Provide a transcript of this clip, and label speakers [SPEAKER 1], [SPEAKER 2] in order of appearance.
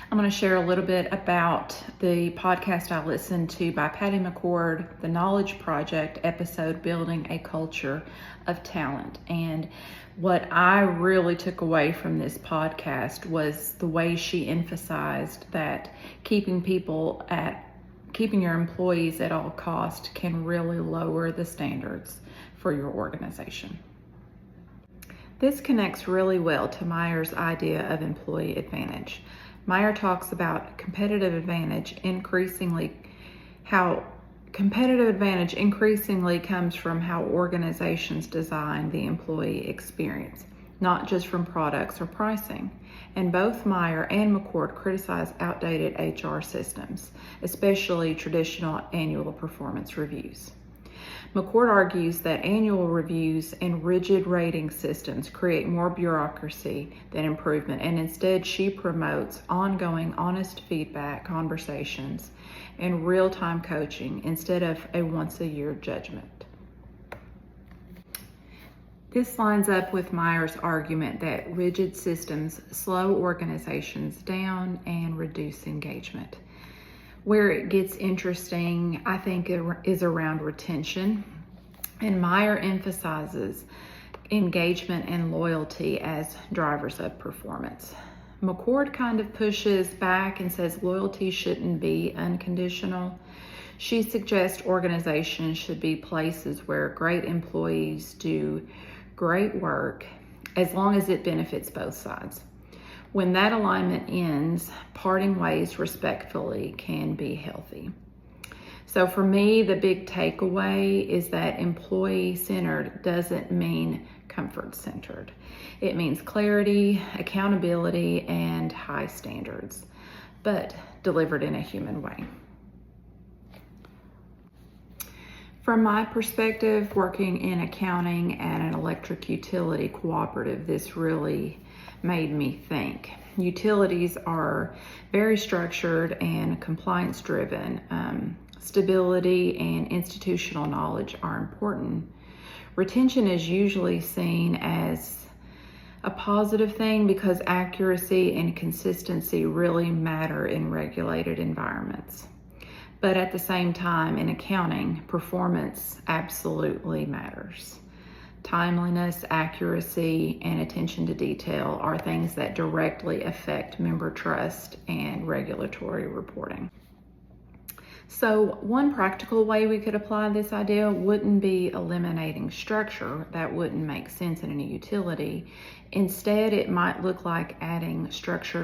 [SPEAKER 1] I'm going to share a little bit about the podcast I listened to by Patty McCord, The Knowledge Project episode, Building a Culture of Talent. And what I really took away from this podcast was the way she emphasized that keeping your employees at all cost can really lower the standards for your organization. This connects really well to Meyer's idea of employee advantage. Meyer talks about how competitive advantage increasingly comes from how organizations design the employee experience, not just from products or pricing. And both Meyer and McCord criticize outdated HR systems, especially traditional annual performance reviews. McCord argues that annual reviews and rigid rating systems create more bureaucracy than improvement, and instead she promotes ongoing honest feedback conversations and real-time coaching instead of a once-a-year judgment. This lines up with Meyer's argument that rigid systems slow organizations down and reduce engagement. Where it gets interesting, I think, is around retention. And Meyer emphasizes engagement and loyalty as drivers of performance. McCord kind of pushes back and says loyalty shouldn't be unconditional. She suggests organizations should be places where great employees do great work as long as it benefits both sides. When that alignment ends, parting ways respectfully can be healthy. So for me, the big takeaway is that employee-centered doesn't mean comfort-centered. It means clarity, accountability, and high standards, but delivered in a human way. From my perspective, working in accounting at an electric utility cooperative, this really made me think. Utilities are very structured and compliance driven. Stability and institutional knowledge are important. Retention is usually seen as a positive thing because accuracy and consistency really matter in regulated environments. But at the same time, in accounting, performance absolutely matters. Timeliness, accuracy, and attention to detail are things that directly affect member trust and regulatory reporting. So one practical way we could apply this idea wouldn't be eliminating structure. That wouldn't make sense in a utility. Instead, it might look like adding structured